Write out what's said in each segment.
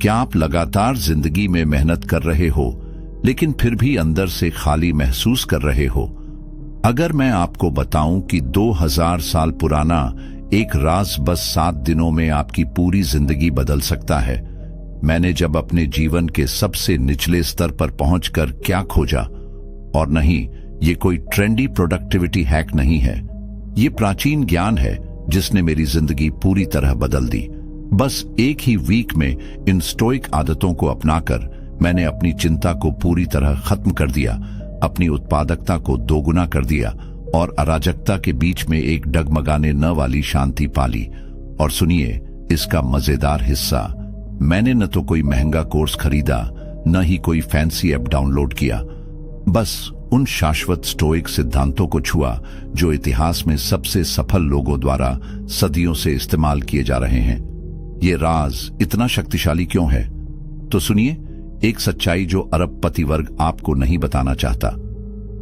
क्या आप लगातार जिंदगी में मेहनत कर रहे हो लेकिन फिर भी अंदर से खाली महसूस कर रहे हो? अगर मैं आपको बताऊं कि 2000 साल पुराना एक राज बस 7 दिनों में आपकी पूरी जिंदगी बदल सकता है। मैंने जब अपने जीवन के सबसे निचले स्तर पर पहुंचकर क्या खोजा, और नहीं, ये कोई ट्रेंडी प्रोडक्टिविटी हैक नहीं है, ये प्राचीन ज्ञान है जिसने मेरी जिंदगी पूरी तरह बदल दी। बस एक ही वीक में इन स्टोइक आदतों को अपनाकर मैंने अपनी चिंता को पूरी तरह खत्म कर दिया, अपनी उत्पादकता को दोगुना कर दिया और अराजकता के बीच में एक डगमगाने न वाली शांति पाली। और सुनिए इसका मजेदार हिस्सा, मैंने न तो कोई महंगा कोर्स खरीदा, न ही कोई फैंसी ऐप डाउनलोड किया, बस उन शाश्वत स्टोइक सिद्धांतों को छुआ जो इतिहास में सबसे सफल लोगों द्वारा सदियों से इस्तेमाल किए जा रहे हैं। ये राज इतना शक्तिशाली क्यों है? तो सुनिए एक सच्चाई जो अरबपति वर्ग आपको नहीं बताना चाहता।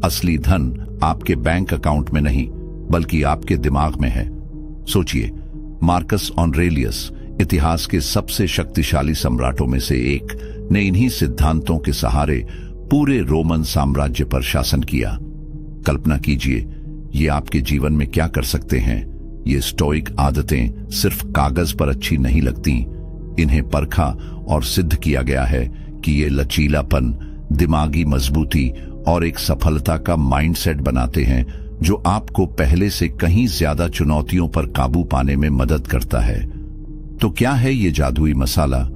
असली धन आपके बैंक अकाउंट में नहीं बल्कि आपके दिमाग में है। सोचिए, मार्कस ऑरेलियस, इतिहास के सबसे शक्तिशाली सम्राटों में से एक, ने इन्हीं सिद्धांतों के सहारे पूरे रोमन साम्राज्य पर शासन किया। कल्पना कीजिए ये आपके जीवन में क्या कर सकते हैं। ये स्टोइक आदतें सिर्फ कागज पर अच्छी नहीं लगती, इन्हें परखा और सिद्ध किया गया है कि ये लचीलापन, दिमागी मजबूती और एक सफलता का माइंडसेट बनाते हैं जो आपको पहले से कहीं ज्यादा चुनौतियों पर काबू पाने में मदद करता है। तो क्या है ये जादुई मसाला?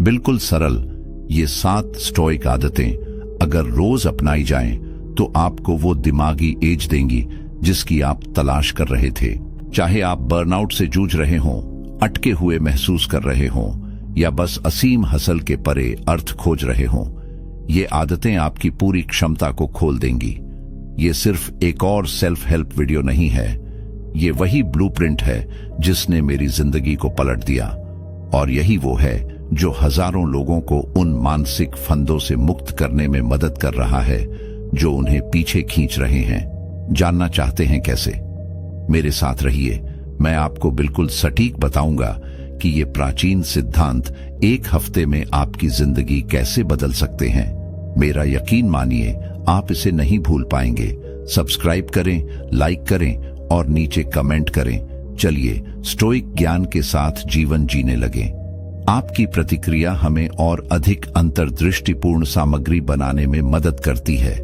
बिल्कुल सरल, ये 7 स्टोइक आदतें अगर रोज अपनाई जाएं तो आपको वो दिमागी एज देंगी जिसकी आप तलाश कर रहे थे। चाहे आप बर्नआउट से जूझ रहे हों, अटके हुए महसूस कर रहे हों या बस असीम हसल के परे अर्थ खोज रहे हों, ये आदतें आपकी पूरी क्षमता को खोल देंगी। ये सिर्फ एक और सेल्फ हेल्प वीडियो नहीं है, ये वही ब्लूप्रिंट है जिसने मेरी जिंदगी को पलट दिया, और यही वो है जो हजारों लोगों को उन मानसिक फंदों से मुक्त करने में मदद कर रहा है जो उन्हें पीछे खींच रहे हैं। जानना चाहते हैं कैसे? मेरे साथ रहिए, मैं आपको बिल्कुल सटीक बताऊंगा कि ये प्राचीन सिद्धांत एक हफ्ते में आपकी जिंदगी कैसे बदल सकते हैं। मेरा यकीन मानिए, आप इसे नहीं भूल पाएंगे। सब्सक्राइब करें, लाइक करें और नीचे कमेंट करें। चलिए स्टोइक ज्ञान के साथ जीवन जीने लगे। आपकी प्रतिक्रिया हमें और अधिक अंतर्दृष्टिपूर्ण सामग्री बनाने में मदद करती है।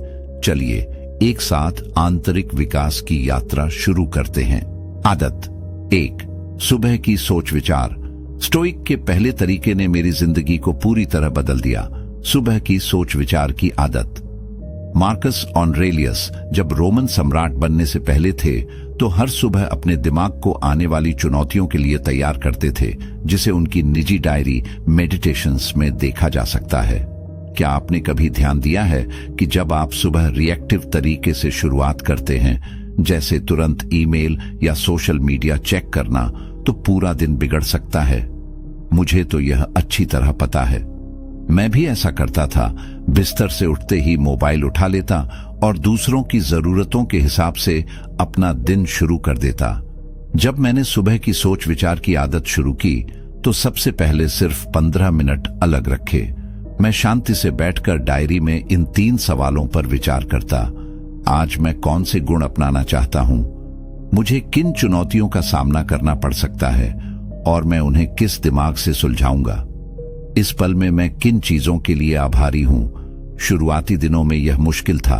चलिए एक साथ आंतरिक विकास की यात्रा शुरू करते हैं। आदत 1, सुबह की सोच विचार। स्टोइक के पहले तरीके ने मेरी जिंदगी को पूरी तरह बदल दिया। सुबह की सोच विचार की आदत। मार्कस ऑरेलियस जब रोमन सम्राट बनने से पहले थे तो हर सुबह अपने दिमाग को आने वाली चुनौतियों के लिए तैयार करते थे, जिसे उनकी निजी डायरी मेडिटेशंस में देखा जा सकता है। क्या आपने कभी ध्यान दिया है कि जब आप सुबह रिएक्टिव तरीके से शुरुआत करते हैं, जैसे तुरंत ईमेल या सोशल मीडिया चेक करना, तो पूरा दिन बिगड़ सकता है? मुझे तो यह अच्छी तरह पता है। मैं भी ऐसा करता था। बिस्तर से उठते ही मोबाइल उठा लेता और दूसरों की जरूरतों के हिसाब से अपना दिन शुरू कर देता। जब मैंने सुबह की सोच विचार की आदत शुरू की तो सबसे पहले सिर्फ 15 मिनट अलग रखे। मैं शांति से बैठकर डायरी में इन 3 सवालों पर विचार करता। आज मैं कौन से गुण अपनाना चाहता हूं? मुझे किन चुनौतियों का सामना करना पड़ सकता है और मैं उन्हें किस दिमाग से सुलझाऊंगा? इस पल में मैं किन चीजों के लिए आभारी हूं? शुरुआती दिनों में यह मुश्किल था।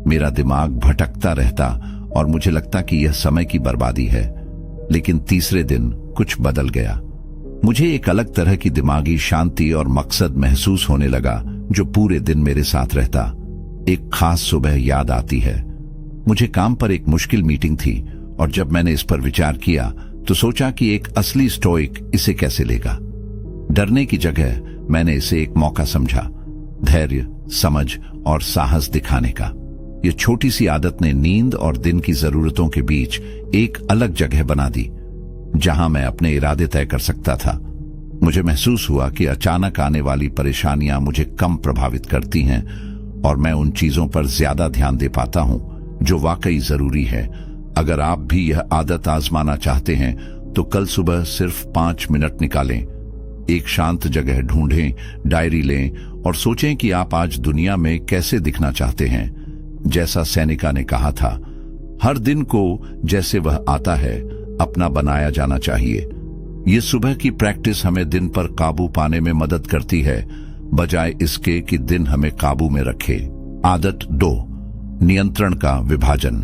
मेरा दिमाग भटकता रहता और मुझे लगता कि यह समय की बर्बादी है। लेकिन तीसरे दिन कुछ बदल गया। मुझे एक अलग तरह की दिमागी शांति और मकसद महसूस होने लगा जो पूरे दिन मेरे साथ रहता। एक खास सुबह याद आती है। मुझे काम पर एक मुश्किल मीटिंग थी और जब मैंने इस पर विचार किया तो सोचा कि एक असली स्टोइक इसे कैसे लेगा। डरने की जगह मैंने इसे एक मौका समझा, धैर्य, समझ और साहस दिखाने का। यह छोटी सी आदत ने नींद और दिन की जरूरतों के बीच एक अलग जगह बना दी जहां मैं अपने इरादे तय कर सकता था। मुझे महसूस हुआ कि अचानक आने वाली परेशानियां मुझे कम प्रभावित करती हैं और मैं उन चीजों पर ज्यादा ध्यान दे पाता हूं जो वाकई जरूरी है। अगर आप भी यह आदत आजमाना चाहते हैं तो कल सुबह सिर्फ 5 मिनट निकालें। एक शांत जगह ढूंढें, डायरी लें और सोचें कि आप आज दुनिया में कैसे दिखना चाहते हैं। जैसा सेनेका ने कहा था, हर दिन को जैसे वह आता है अपना बनाया जाना चाहिए। ये सुबह की प्रैक्टिस हमें दिन पर काबू पाने में मदद करती है, बजाय इसके कि दिन हमें काबू में रखे। आदत 2, नियंत्रण का विभाजन।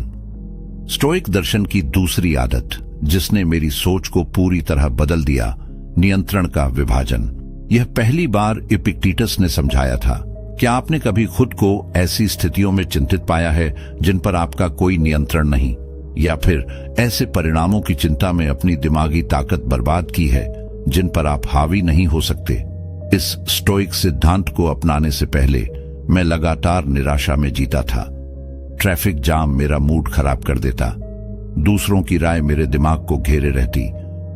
स्टोइक दर्शन की दूसरी आदत जिसने मेरी सोच को पूरी तरह बदल दिया, नियंत्रण का विभाजन। यह पहली बार इपिक्टेटस ने समझाया था। क्या आपने कभी खुद को ऐसी स्थितियों में चिंतित पाया है जिन पर आपका कोई नियंत्रण नहीं, या फिर ऐसे परिणामों की चिंता में अपनी दिमागी ताकत बर्बाद की है जिन पर आप हावी नहीं हो सकते? इस स्टोइक सिद्धांत को अपनाने से पहले मैं लगातार निराशा में जीता था। ट्रैफिक जाम मेरा मूड खराब कर देता, दूसरों की राय मेरे दिमाग को घेरे रहती,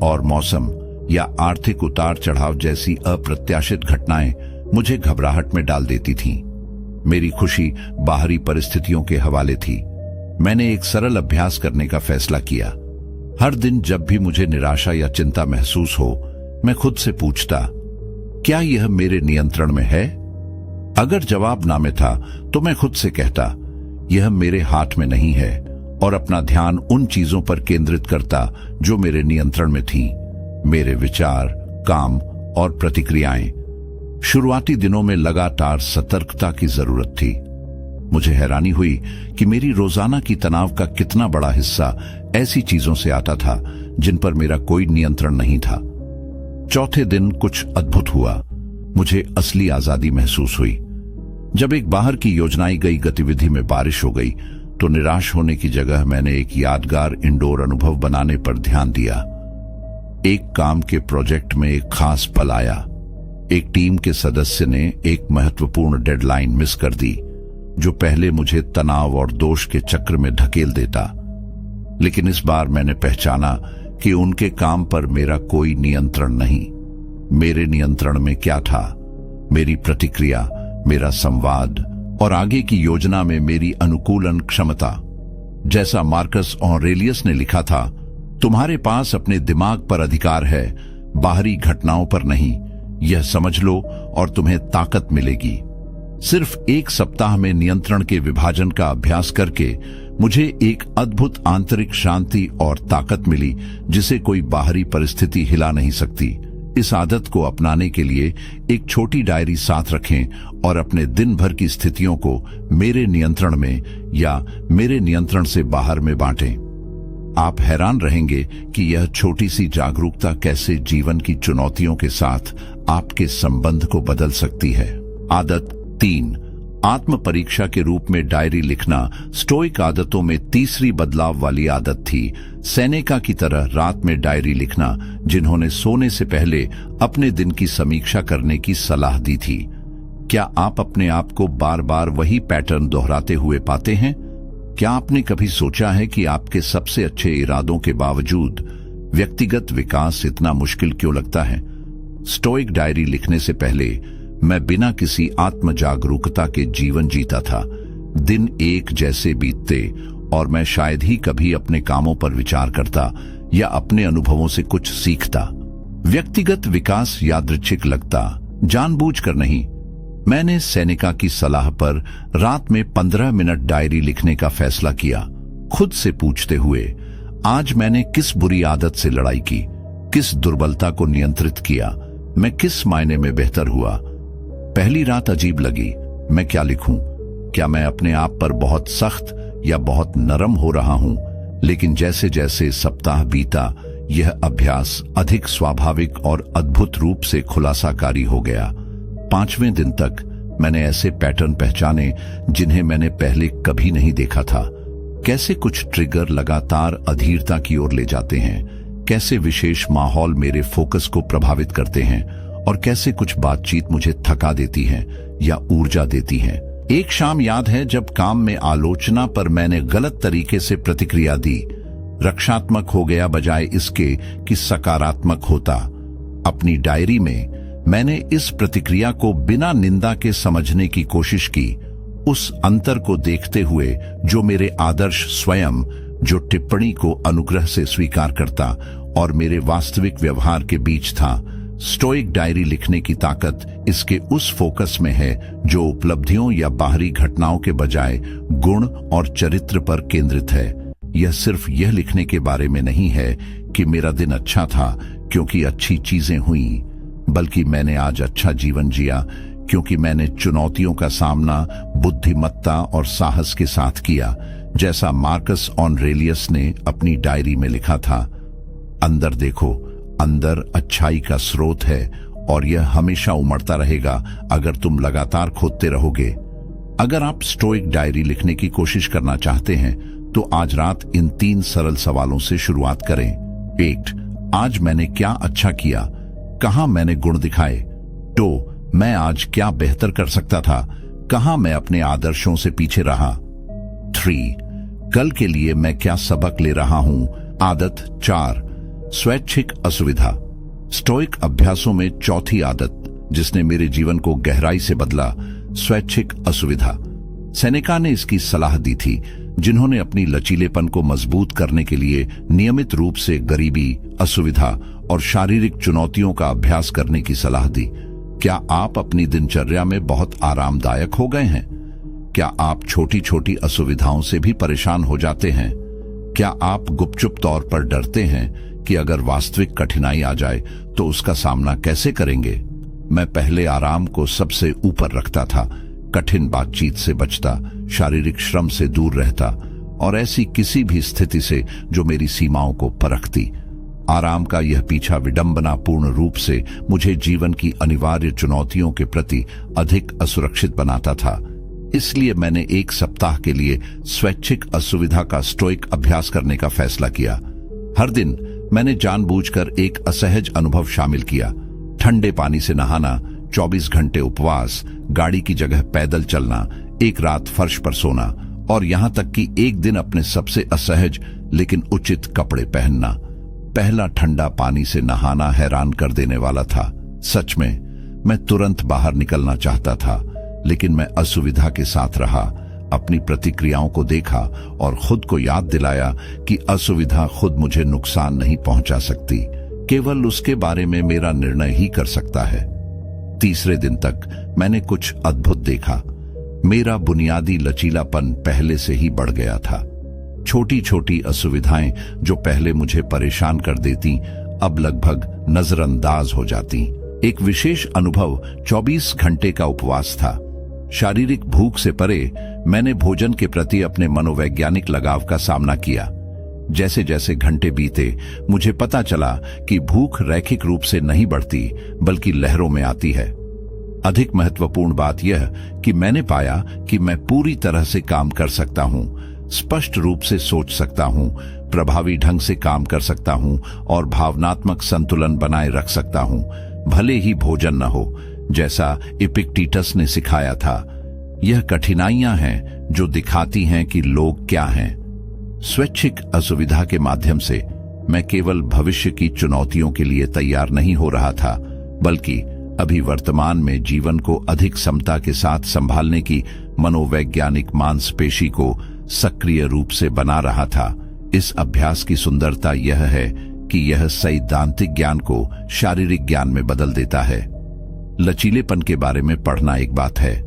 और मौसम या आर्थिक उतार चढ़ाव जैसी अप्रत्याशित घटनाएं मुझे घबराहट में डाल देती थीं। मेरी खुशी बाहरी परिस्थितियों के हवाले थी। मैंने एक सरल अभ्यास करने का फैसला किया। हर दिन जब भी मुझे निराशा या चिंता महसूस हो, मैं खुद से पूछता, क्या यह मेरे नियंत्रण में है? अगर जवाब ना में था तो मैं खुद से कहता, यह मेरे हाथ में नहीं है, और अपना ध्यान उन चीजों पर केंद्रित करता जो मेरे नियंत्रण में थीं, मेरे विचार, काम और प्रतिक्रियाएं। शुरुआती दिनों में लगातार सतर्कता की जरूरत थी। मुझे हैरानी हुई कि मेरी रोजाना की तनाव का कितना बड़ा हिस्सा ऐसी चीजों से आता था जिन पर मेरा कोई नियंत्रण नहीं था। चौथे दिन कुछ अद्भुत हुआ। मुझे असली आजादी महसूस हुई। जब एक बाहर की योजनाई गई गतिविधि में बारिश हो गई तो निराश होने की जगह मैंने एक यादगार इंडोर अनुभव बनाने पर ध्यान दिया। एक काम के प्रोजेक्ट में एक खास पल आया। एक टीम के सदस्य ने एक महत्वपूर्ण डेडलाइन मिस कर दी, जो पहले मुझे तनाव और दोष के चक्र में धकेल देता। लेकिन इस बार मैंने पहचाना कि उनके काम पर मेरा कोई नियंत्रण नहीं। मेरे नियंत्रण में क्या था? मेरी प्रतिक्रिया, मेरा संवाद और आगे की योजना में मेरी अनुकूलन क्षमता। जैसा मार्कस ऑरेलियस ने लिखा था, तुम्हारे पास अपने दिमाग पर अधिकार है, बाहरी घटनाओं पर नहीं। यह समझ लो और तुम्हें ताकत मिलेगी। सिर्फ एक सप्ताह में नियंत्रण के विभाजन का अभ्यास करके मुझे एक अद्भुत आंतरिक शांति और ताकत मिली जिसे कोई बाहरी परिस्थिति हिला नहीं सकती। इस आदत को अपनाने के लिए एक छोटी डायरी साथ रखें और अपने दिन भर की स्थितियों को मेरे नियंत्रण में या मेरे नियंत्रण से बाहर में बांटें। आप हैरान रहेंगे कि यह छोटी सी जागरूकता कैसे जीवन की चुनौतियों के साथ आपके संबंध को बदल सकती है। आदत 3, आत्म परीक्षा के रूप में डायरी लिखना स्टोइक आदतों में तीसरी बदलाव वाली आदत थी। सेनेका की तरह रात में डायरी लिखना, जिन्होंने सोने से पहले अपने दिन की समीक्षा करने की सलाह दी थी। क्या आप अपने आप को बार बार वही पैटर्न दोहराते हुए पाते हैं? क्या आपने कभी सोचा है कि आपके सबसे अच्छे इरादों के बावजूद व्यक्तिगत विकास इतना मुश्किल क्यों लगता है? स्टोइक डायरी लिखने से पहले मैं बिना किसी आत्म जागरूकता के जीवन जीता था। दिन एक जैसे बीतते और मैं शायद ही कभी अपने कामों पर विचार करता या अपने अनुभवों से कुछ सीखता। व्यक्तिगत विकास यादृच्छिक लगता, जानबूझकर नहीं। मैंने सेनेका की सलाह पर रात में 15 मिनट डायरी लिखने का फैसला किया, खुद से पूछते हुए, आज मैंने किस बुरी आदत से लड़ाई की, किस दुर्बलता को नियंत्रित किया, मैं किस मायने में बेहतर हुआ। पहली रात अजीब लगी। मैं क्या लिखूं? क्या मैं अपने आप पर बहुत सख्त या बहुत नरम हो रहा हूं? लेकिन जैसे जैसे सप्ताह बीता, यह अभ्यास अधिक स्वाभाविक और अद्भुत रूप से खुलासाकारी हो गया। 5वें दिन तक मैंने ऐसे पैटर्न पहचाने जिन्हें मैंने पहले कभी नहीं देखा था। कैसे कुछ ट्रिगर लगातार अधीरता की ओर ले जाते हैं, कैसे विशेष माहौल मेरे फोकस को प्रभावित करते हैं, और कैसे कुछ बातचीत मुझे थका देती है या ऊर्जा देती है। एक शाम याद है जब काम में आलोचना पर मैंने गलत तरीके से प्रतिक्रिया दी। रक्षात्मक हो गया बजाय इसके कि सकारात्मक होता। अपनी डायरी में मैंने इस प्रतिक्रिया को बिना निंदा के समझने की कोशिश की, उस अंतर को देखते हुए जो मेरे आदर्श स्वयं, जो टिप्पणी को अनुग्रह से स्वीकार करता, और मेरे वास्तविक व्यवहार के बीच था। स्टोइक डायरी लिखने की ताकत इसके उस फोकस में है जो उपलब्धियों या बाहरी घटनाओं के बजाय गुण और चरित्र पर केंद्रित है। यह सिर्फ यह लिखने के बारे में नहीं है कि मेरा दिन अच्छा था क्योंकि अच्छी चीजें हुई, बल्कि मैंने आज अच्छा जीवन जिया क्योंकि मैंने चुनौतियों का सामना बुद्धिमत्ता और साहस के साथ किया, जैसा मार्कस ऑरेलियस ने अपनी डायरी में लिखा था। अंदर देखो, अंदर अच्छाई का स्रोत है और यह हमेशा उमड़ता रहेगा अगर तुम लगातार खोदते रहोगे। अगर आप स्टोइक डायरी लिखने की कोशिश करना चाहते हैं तो आज रात इन 3 सरल सवालों से शुरुआत करें। 1. आज मैंने क्या अच्छा किया, कहां मैंने गुण दिखाए। 2. मैं आज क्या बेहतर कर सकता था, कहां मैं अपने आदर्शों से पीछे रहा। 3. कल के लिए मैं क्या सबक ले रहा हूं। आदत 4. स्वैच्छिक असुविधा। स्टोइक अभ्यासों में चौथी आदत जिसने मेरे जीवन को गहराई से बदला, स्वैच्छिक असुविधा। सेनेका ने इसकी सलाह दी थी, जिन्होंने अपनी लचीलेपन को मजबूत करने के लिए नियमित रूप से गरीबी, असुविधा और शारीरिक चुनौतियों का अभ्यास करने की सलाह दी। क्या आप अपनी दिनचर्या में बहुत आरामदायक हो गए हैं? क्या आप छोटी छोटी असुविधाओं से भी परेशान हो जाते हैं? क्या आप गुपचुप तौर पर डरते हैं कि अगर वास्तविक कठिनाई आ जाए तो उसका सामना कैसे करेंगे? मैं पहले आराम को सबसे ऊपर रखता था, कठिन बातचीत से बचता, शारीरिक श्रम से दूर रहता और ऐसी किसी भी स्थिति से जो मेरी सीमाओं को परखती। आराम का यह पीछा विडंबनापूर्ण रूप से मुझे जीवन की अनिवार्य चुनौतियों के प्रति अधिक असुरक्षित बनाता था। इसलिए मैंने 1 सप्ताह के लिए स्वैच्छिक असुविधा का स्टोइक अभ्यास करने का फैसला किया। हर दिन मैंने जानबूझकर एक असहज अनुभव शामिल किया। ठंडे पानी से नहाना, 24 घंटे उपवास, गाड़ी की जगह पैदल चलना, एक रात फर्श पर सोना और यहां तक कि एक दिन अपने सबसे असहज लेकिन उचित कपड़े पहनना। पहला ठंडा पानी से नहाना हैरान कर देने वाला था। सच में मैं तुरंत बाहर निकलना चाहता था, लेकिन मैं असुविधा के साथ रहा, अपनी प्रतिक्रियाओं को देखा और खुद को याद दिलाया कि असुविधा खुद मुझे नुकसान नहीं पहुंचा सकती, केवल उसके बारे में मेरा निर्णय ही कर सकता है। तीसरे दिन तक मैंने कुछ अद्भुत देखा। मेरा बुनियादी लचीलापन पहले से ही बढ़ गया था। छोटी छोटी असुविधाएं जो पहले मुझे परेशान कर देती, अब लगभग नजरअंदाज हो जाती। एक विशेष अनुभव 24 घंटे का उपवास था। शारीरिक भूख से परे मैंने भोजन के प्रति अपने मनोवैज्ञानिक लगाव का सामना किया। जैसे जैसे घंटे बीते, मुझे पता चला कि भूख रैखिक रूप से नहीं बढ़ती, बल्कि लहरों में आती है। अधिक महत्वपूर्ण बात यह कि मैंने पाया कि मैं पूरी तरह से काम कर सकता हूं, स्पष्ट रूप से सोच सकता हूं, प्रभावी ढंग से काम कर सकता हूं और भावनात्मक संतुलन बनाए रख सकता हूं, भले ही भोजन न हो, जैसा इपिक्टेटस ने सिखाया था। यह कठिनाइयां हैं जो दिखाती हैं कि लोग क्या हैं। स्वैच्छिक असुविधा के माध्यम से मैं केवल भविष्य की चुनौतियों के लिए तैयार नहीं हो रहा था, बल्कि अभी वर्तमान में जीवन को अधिक समता के साथ संभालने की मनोवैज्ञानिक मांसपेशी को सक्रिय रूप से बना रहा था। इस अभ्यास की सुंदरता यह है कि यह सैद्धांतिक ज्ञान को शारीरिक ज्ञान में बदल देता है। लचीलेपन के बारे में पढ़ना एक बात है,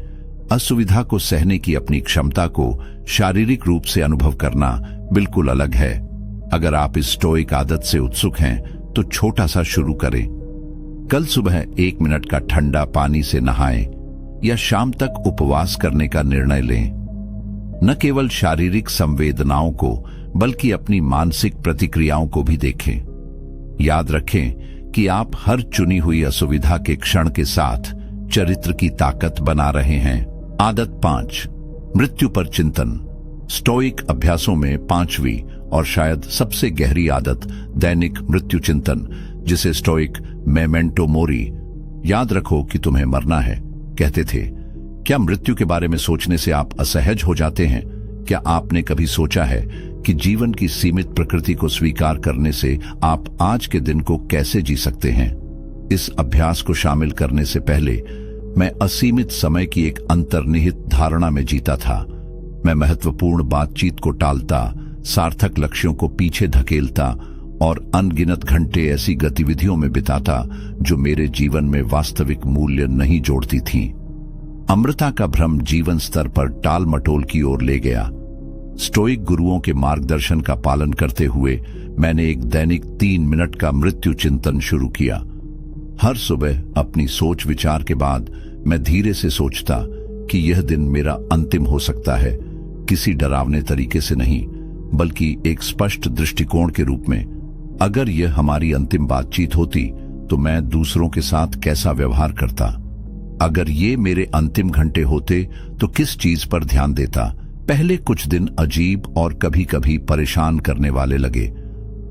असुविधा को सहने की अपनी क्षमता को शारीरिक रूप से अनुभव करना बिल्कुल अलग है। अगर आप इस स्टोइक आदत से उत्सुक हैं तो छोटा सा शुरू करें। कल सुबह 1 मिनट का ठंडा पानी से नहाएं या शाम तक उपवास करने का निर्णय लें। न केवल शारीरिक संवेदनाओं को बल्कि अपनी मानसिक प्रतिक्रियाओं को भी देखें। याद रखें कि आप हर चुनी हुई असुविधा के क्षण के साथ चरित्र की ताकत बना रहे हैं। आदत 5, मृत्यु पर चिंतन। स्टोइक अभ्यासों में 5वीं और शायद सबसे गहरी आदत दैनिक मृत्यु चिंतन, जिसे स्टोइक मेमेंटो मोरी, याद रखो कि तुम्हें मरना है, कहते थे। क्या मृत्यु के बारे में सोचने से आप असहज हो जाते हैं? क्या आपने कभी सोचा है कि जीवन की सीमित प्रकृति को स्वीकार करने से आप आज के दिन को कैसे जी सकते हैं? इस अभ्यास को शामिल करने से पहले मैं असीमित समय की एक अंतर्निहित धारणा में जीता था। मैं महत्वपूर्ण बातचीत को टालता, सार्थक लक्ष्यों को पीछे धकेलता और अनगिनत घंटे ऐसी गतिविधियों में बिताता जो मेरे जीवन में वास्तविक मूल्य नहीं जोड़ती थीं। अमृता का भ्रम जीवन स्तर पर टाल मटोल की ओर ले गया। स्टोइक गुरुओं के मार्गदर्शन का पालन करते हुए मैंने एक दैनिक 3 मिनट का मृत्यु चिंतन शुरू किया। हर सुबह अपनी सोच विचार के बाद मैं धीरे से सोचता कि यह दिन मेरा अंतिम हो सकता है, किसी डरावने तरीके से नहीं बल्कि एक स्पष्ट दृष्टिकोण के रूप में। अगर यह हमारी अंतिम बातचीत होती तो मैं दूसरों के साथ कैसा व्यवहार करता, अगर ये मेरे अंतिम घंटे होते तो किस चीज पर ध्यान देता। पहले कुछ दिन अजीब और कभी कभी परेशान करने वाले लगे।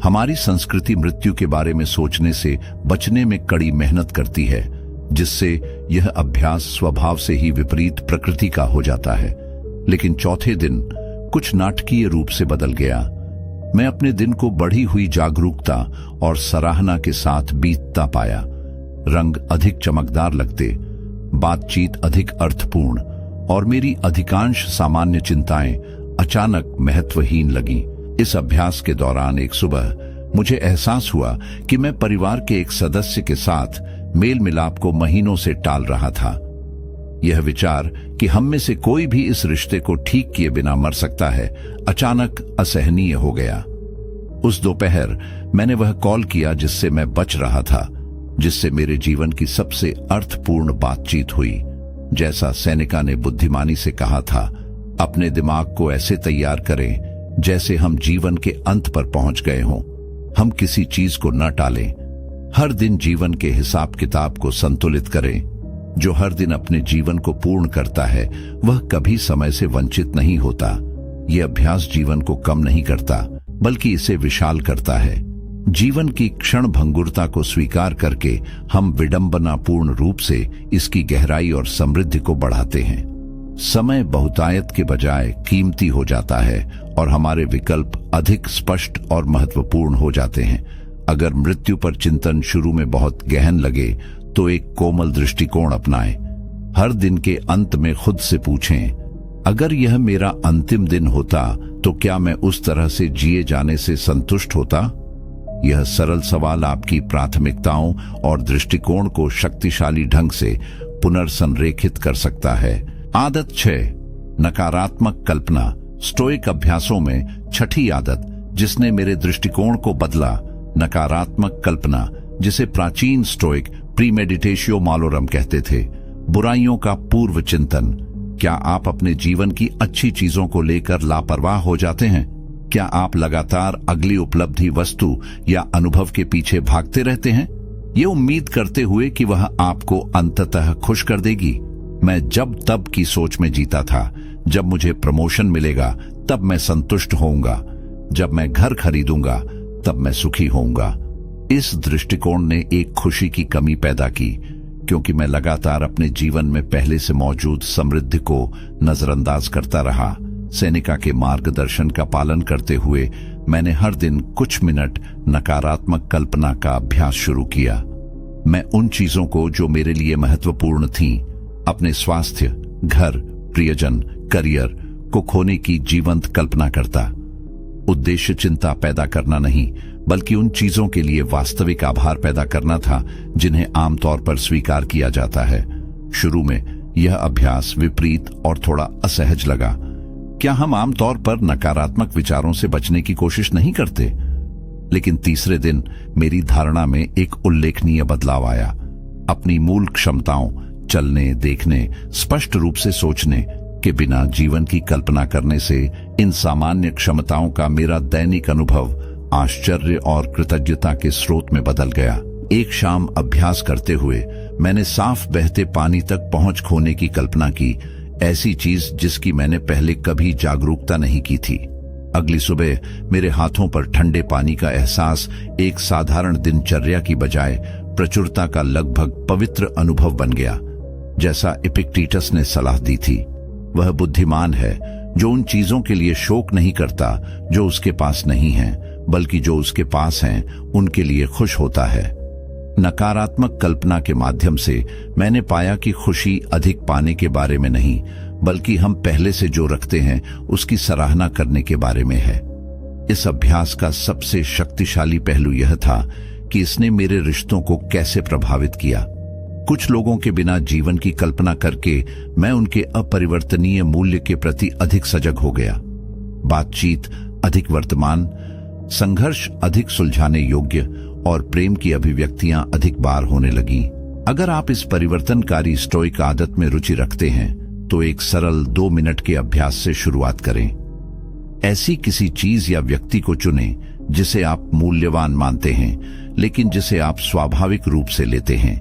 हमारी संस्कृति मृत्यु के बारे में सोचने से बचने में कड़ी मेहनत करती है, जिससे यह अभ्यास स्वभाव से ही विपरीत प्रकृति का हो जाता है। लेकिन चौथे दिन कुछ नाटकीय रूप से बदल गया। मैं अपने दिन को बढ़ी हुई जागरूकता और सराहना के साथ बीतता पाया। रंग अधिक चमकदार लगते, बातचीत अधिक अर्थपूर्ण और मेरी अधिकांश सामान्य चिंताएं अचानक महत्वहीन लगीं। इस अभ्यास के दौरान एक सुबह मुझे एहसास हुआ कि मैं परिवार के एक सदस्य के साथ मेल मिलाप को महीनों से टाल रहा था। यह विचार कि हम में से कोई भी इस रिश्ते को ठीक किए बिना मर सकता है अचानक असहनीय हो गया। उस दोपहर मैंने वह कॉल किया जिससे मैं बच रहा था, जिससे मेरे जीवन की सबसे अर्थपूर्ण बातचीत हुई। जैसा सेनेका ने बुद्धिमानी से कहा था, अपने दिमाग को ऐसे तैयार करें जैसे हम जीवन के अंत पर पहुंच गए हों। हम किसी चीज को न टालें, हर दिन जीवन के हिसाब किताब को संतुलित करें। जो हर दिन अपने जीवन को पूर्ण करता है वह कभी समय से वंचित नहीं होता। यह अभ्यास जीवन को कम नहीं करता बल्कि इसे विशाल करता है। जीवन की क्षण भंगुरता को स्वीकार करके हम विडंबनापूर्ण रूप से इसकी गहराई और समृद्धि को बढ़ाते हैं। समय बहुतायत के बजाय कीमती हो जाता है और हमारे विकल्प अधिक स्पष्ट और महत्वपूर्ण हो जाते हैं। अगर मृत्यु पर चिंतन शुरू में बहुत गहन लगे तो एक कोमल दृष्टिकोण अपनाएं। हर दिन के अंत में खुद से पूछें, अगर यह मेरा अंतिम दिन होता तो क्या मैं उस तरह से जिए जाने से संतुष्ट होता? यह सरल सवाल आपकी प्राथमिकताओं और दृष्टिकोण को शक्तिशाली ढंग से पुनर्संरेखित कर सकता है। आदत 6, नकारात्मक कल्पना। स्टोइक अभ्यासों में छठी आदत जिसने मेरे दृष्टिकोण को बदला, नकारात्मक कल्पना, जिसे प्राचीन स्टोइक प्रीमेडिटेशियो मालोरम कहते थे, बुराइयों का पूर्व चिंतन। क्या आप अपने जीवन की अच्छी चीजों को लेकर लापरवाह हो जाते हैं? क्या आप लगातार अगली उपलब्धि वस्तु या अनुभव के पीछे भागते रहते हैं, ये उम्मीद करते हुए कि वह आपको अंततः खुश कर देगी? मैं जब तब की सोच में जीता था, जब मुझे प्रमोशन मिलेगा तब मैं संतुष्ट होऊंगा, जब मैं घर खरीदूंगा तब मैं सुखी होऊंगा। इस दृष्टिकोण ने एक खुशी की कमी पैदा की, क्योंकि मैं लगातार अपने जीवन में पहले से मौजूद समृद्धि को नजरअंदाज करता रहा। सेनेका के मार्गदर्शन का पालन करते हुए मैंने हर दिन कुछ मिनट नकारात्मक कल्पना का अभ्यास शुरू किया। मैं उन चीजों को जो मेरे लिए महत्वपूर्ण थीं, अपने स्वास्थ्य, घर, प्रियजन, करियर को खोने की जीवंत कल्पना करता। उद्देश्य चिंता पैदा करना नहीं, बल्कि उन चीजों के लिए वास्तविक आभार पैदा करना था जिन्हें आमतौर पर स्वीकार किया जाता है। शुरू में यह अभ्यास विपरीत और थोड़ा असहज लगा। क्या हम आमतौर पर नकारात्मक विचारों से बचने की कोशिश नहीं करते? लेकिन तीसरे दिन मेरी धारणा में एक उल्लेखनीय बदलाव आया। अपनी मूल क्षमताओं, चलने, देखने, स्पष्ट रूप से सोचने के बिना जीवन की कल्पना करने से इन सामान्य क्षमताओं का मेरा दैनिक अनुभव आश्चर्य और कृतज्ञता के स्रोत में बदल गया। एक शाम अभ्यास करते हुए मैंने साफ बहते पानी तक पहुंच खोने की कल्पना की, ऐसी चीज जिसकी मैंने पहले कभी जागरूकता नहीं की थी। अगली सुबह मेरे हाथों पर ठंडे पानी का एहसास एक साधारण दिनचर्या की बजाय प्रचुरता का लगभग पवित्र अनुभव बन गया। जैसा इपिक्टेटस ने सलाह दी थी, वह बुद्धिमान है जो उन चीजों के लिए शोक नहीं करता जो उसके पास नहीं है, बल्कि जो उसके पास हैं उनके लिए खुश होता है। नकारात्मक कल्पना के माध्यम से मैंने पाया कि खुशी अधिक पाने के बारे में नहीं, बल्कि हम पहले से जो रखते हैं उसकी सराहना करने के बारे में है। इस अभ्यास का सबसे शक्तिशाली पहलू यह था कि इसने मेरे रिश्तों को कैसे प्रभावित किया। कुछ लोगों के बिना जीवन की कल्पना करके मैं उनके अपरिवर्तनीय मूल्य के प्रति अधिक सजग हो गया। बातचीत अधिक वर्तमान, संघर्ष अधिक सुलझाने योग्य और प्रेम की अभिव्यक्तियां अधिक बार होने लगी। अगर आप इस परिवर्तनकारी स्टोइक आदत में रुचि रखते हैं तो एक सरल 2 मिनट के अभ्यास से शुरुआत करें। ऐसी किसी चीज या व्यक्ति को चुनें जिसे आप मूल्यवान मानते हैं लेकिन जिसे आप स्वाभाविक रूप से लेते हैं।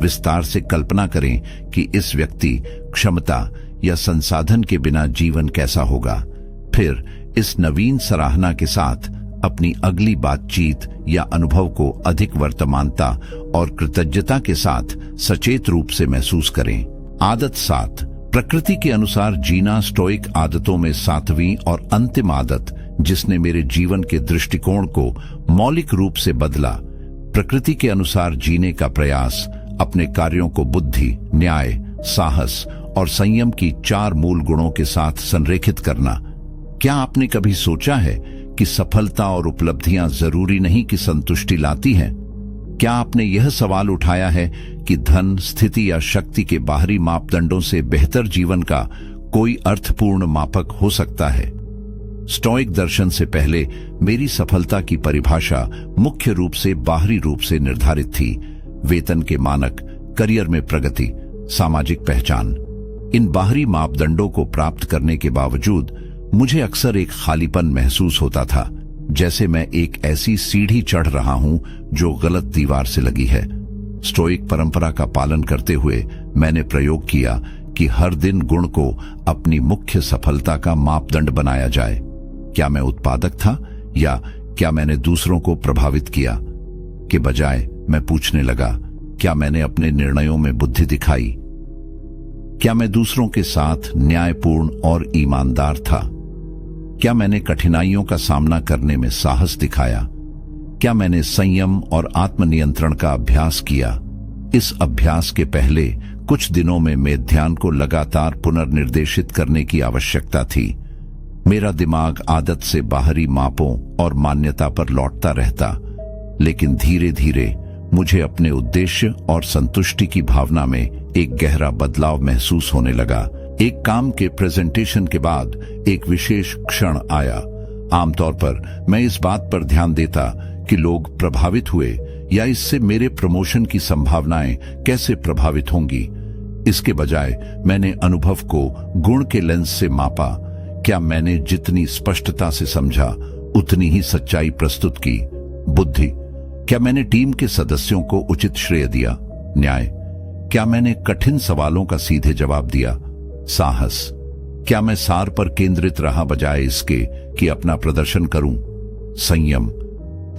विस्तार से कल्पना करें कि इस व्यक्ति, क्षमता या संसाधन के बिना जीवन कैसा होगा। फिर इस नवीन सराहना के साथ अपनी अगली बातचीत या अनुभव को अधिक वर्तमानता और कृतज्ञता के साथ सचेत रूप से महसूस करें। आदत 7, प्रकृति के अनुसार जीना। स्टोइक आदतों में 7वीं और अंतिम आदत जिसने मेरे जीवन के दृष्टिकोण को मौलिक रूप से बदला, प्रकृति के अनुसार जीने का प्रयास। अपने कार्यों को बुद्धि, न्याय, साहस और संयम की 4 मूल गुणों के साथ संरेखित करना। क्या आपने कभी सोचा है कि सफलता और उपलब्धियां जरूरी नहीं कि संतुष्टि लाती हैं? क्या आपने यह सवाल उठाया है कि धन, स्थिति या शक्ति के बाहरी मापदंडों से बेहतर जीवन का कोई अर्थपूर्ण मापक हो सकता है? स्टोइक दर्शन से पहले मेरी सफलता की परिभाषा मुख्य रूप से बाहरी रूप से निर्धारित थी। वेतन के मानक, करियर में प्रगति, सामाजिक पहचान। इन बाहरी मापदंडों को प्राप्त करने के बावजूद मुझे अक्सर एक खालीपन महसूस होता था, जैसे मैं एक ऐसी सीढ़ी चढ़ रहा हूं जो गलत दीवार से लगी है। स्टोइक परंपरा का पालन करते हुए मैंने प्रयोग किया कि हर दिन गुण को अपनी मुख्य सफलता का मापदंड बनाया जाए। क्या मैं उत्पादक था या क्या मैंने दूसरों को प्रभावित किया? के बजाय मैं पूछने लगा, क्या मैंने अपने निर्णयों में बुद्धि दिखाई? क्या मैं दूसरों के साथ न्यायपूर्ण और ईमानदार था? क्या मैंने कठिनाइयों का सामना करने में साहस दिखाया? क्या मैंने संयम और आत्मनियंत्रण का अभ्यास किया? इस अभ्यास के पहले कुछ दिनों में मेरे ध्यान को लगातार पुनर्निर्देशित करने की आवश्यकता थी। मेरा दिमाग आदत से बाहरी मापों और मान्यता पर लौटता रहता, लेकिन धीरे धीरे मुझे अपने उद्देश्य और संतुष्टि की भावना में एक गहरा बदलाव महसूस होने लगा। एक काम के प्रेजेंटेशन के बाद एक विशेष क्षण आया। आमतौर पर मैं इस बात पर ध्यान देता कि लोग प्रभावित हुए या इससे मेरे प्रमोशन की संभावनाएं कैसे प्रभावित होंगी। इसके बजाय मैंने अनुभव को गुण के लेंस से मापा। क्या मैंने जितनी स्पष्टता से समझा उतनी ही सच्चाई प्रस्तुत की? बुद्धि, क्या मैंने टीम के सदस्यों को उचित श्रेय दिया? न्याय, क्या मैंने कठिन सवालों का सीधे जवाब दिया? साहस, क्या मैं सार पर केंद्रित रहा बजाय इसके कि अपना प्रदर्शन करूं? संयम,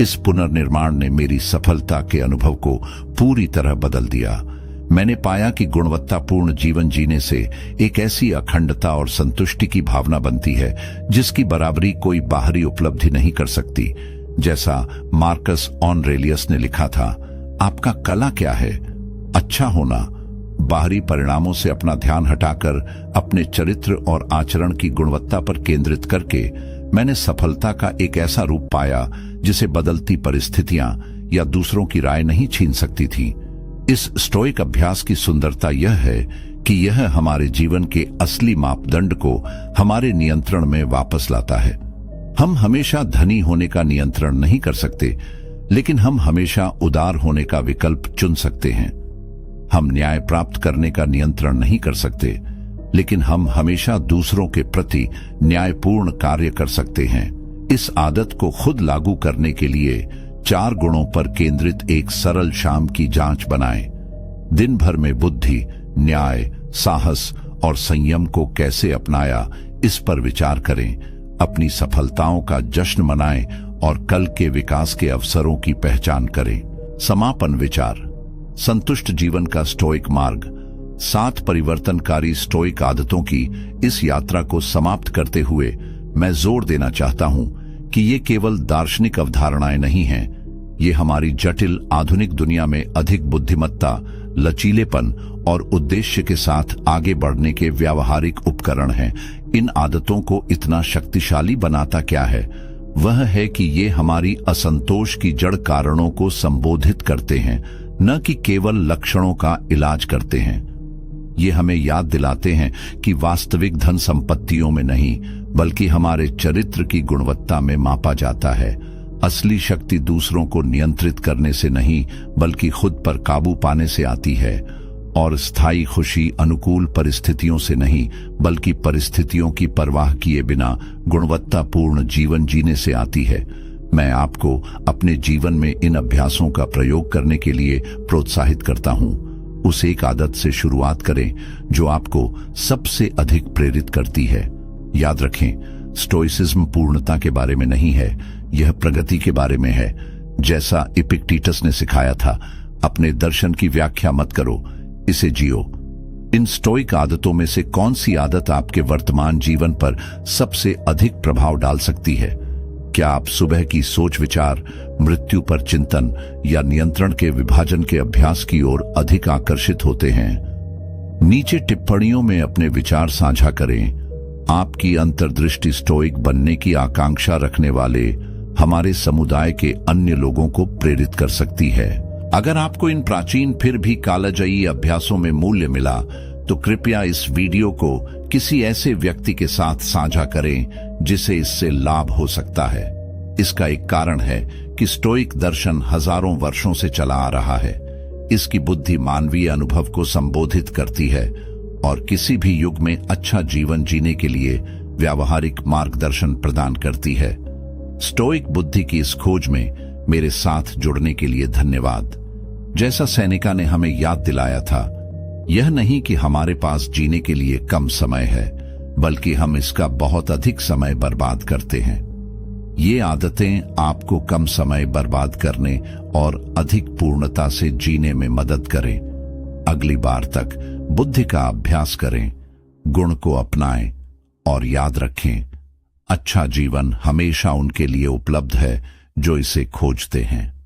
इस पुनर्निर्माण ने मेरी सफलता के अनुभव को पूरी तरह बदल दिया। मैंने पाया कि गुणवत्तापूर्ण जीवन जीने से एक ऐसी अखंडता और संतुष्टि की भावना बनती है जिसकी बराबरी कोई बाहरी उपलब्धि नहीं कर सकती। जैसा मार्कस ऑरेलियस ने लिखा था, आपका कला क्या है? अच्छा होना। बाहरी परिणामों से अपना ध्यान हटाकर अपने चरित्र और आचरण की गुणवत्ता पर केंद्रित करके मैंने सफलता का एक ऐसा रूप पाया जिसे बदलती परिस्थितियां या दूसरों की राय नहीं छीन सकती थी। इस स्टोइक अभ्यास की सुंदरता यह है कि यह हमारे जीवन के असली मापदंड को हमारे नियंत्रण में वापस लाता है। हम हमेशा धनी होने का नियंत्रण नहीं कर सकते, लेकिन हम हमेशा उदार होने का विकल्प चुन सकते हैं। हम न्याय प्राप्त करने का नियंत्रण नहीं कर सकते, लेकिन हम हमेशा दूसरों के प्रति न्यायपूर्ण कार्य कर सकते हैं। इस आदत को खुद लागू करने के लिए 4 गुणों पर केंद्रित एक सरल शाम की जांच बनाएं। दिन भर में बुद्धि, न्याय, साहस और संयम को कैसे अपनाया, इस पर विचार करें। अपनी सफलताओं का जश्न मनाएं और कल के विकास के अवसरों की पहचान करें। समापन विचार, संतुष्ट जीवन का स्टोइक मार्ग। 7 परिवर्तनकारी स्टोइक आदतों की इस यात्रा को समाप्त करते हुए मैं जोर देना चाहता हूं कि ये केवल दार्शनिक अवधारणाएं नहीं हैं। ये हमारी जटिल आधुनिक दुनिया में अधिक बुद्धिमत्ता, लचीलेपन और उद्देश्य के साथ आगे बढ़ने के व्यावहारिक उपकरण हैं। इन आदतों को इतना शक्तिशाली बनाता क्या है? वह है कि ये हमारी असंतोष की जड़ कारणों को संबोधित करते हैं, न कि केवल लक्षणों का इलाज करते हैं। ये हमें याद दिलाते हैं कि वास्तविक धन संपत्तियों में नहीं, बल्कि हमारे चरित्र की गुणवत्ता में मापा जाता है। असली शक्ति दूसरों को नियंत्रित करने से नहीं, बल्कि खुद पर काबू पाने से आती है। और स्थायी खुशी अनुकूल परिस्थितियों से नहीं, बल्कि परिस्थितियों की परवाह किए बिना गुणवत्तापूर्ण जीवन जीने से आती है। मैं आपको अपने जीवन में इन अभ्यासों का प्रयोग करने के लिए प्रोत्साहित करता हूं। उस एक आदत से शुरुआत करें जो आपको सबसे अधिक प्रेरित करती है। याद रखें, स्टोइसिज्म पूर्णता के बारे में नहीं है, यह प्रगति के बारे में है। जैसा इपिक्टेटस ने सिखाया था, अपने दर्शन की व्याख्या मत करो, इसे जियो। इन स्टोइक आदतों में से कौन सी आदत आपके वर्तमान जीवन पर सबसे अधिक प्रभाव डाल सकती है? क्या आप सुबह की सोच विचार, मृत्यु पर चिंतन या नियंत्रण के विभाजन के अभ्यास की ओर अधिक आकर्षित होते हैं? नीचे टिप्पणियों में अपने विचार साझा करें। आपकी अंतर्दृष्टि स्टोइक बनने की आकांक्षा रखने वाले हमारे समुदाय के अन्य लोगों को प्रेरित कर सकती है। अगर आपको इन प्राचीन फिर भी कालजयी अभ्यासों में मूल्य मिला, तो कृपया इस वीडियो को किसी ऐसे व्यक्ति के साथ साझा करें जिसे इससे लाभ हो सकता है। इसका एक कारण है कि स्टोइक दर्शन हजारों वर्षों से चला आ रहा है। इसकी बुद्धि मानवीय अनुभव को संबोधित करती है और किसी भी युग में अच्छा जीवन जीने के लिए व्यावहारिक मार्गदर्शन प्रदान करती है। स्टोइक बुद्धि की इस खोज में मेरे साथ जुड़ने के लिए धन्यवाद। जैसा सैनिका ने हमें याद दिलाया था, यह नहीं कि हमारे पास जीने के लिए कम समय है, बल्कि हम इसका बहुत अधिक समय बर्बाद करते हैं। ये आदतें आपको कम समय बर्बाद करने और अधिक पूर्णता से जीने में मदद करें। अगली बार तक बुद्धि का अभ्यास करें, गुण को अपनाएं और याद रखें, अच्छा जीवन हमेशा उनके लिए उपलब्ध है जो इसे खोजते हैं।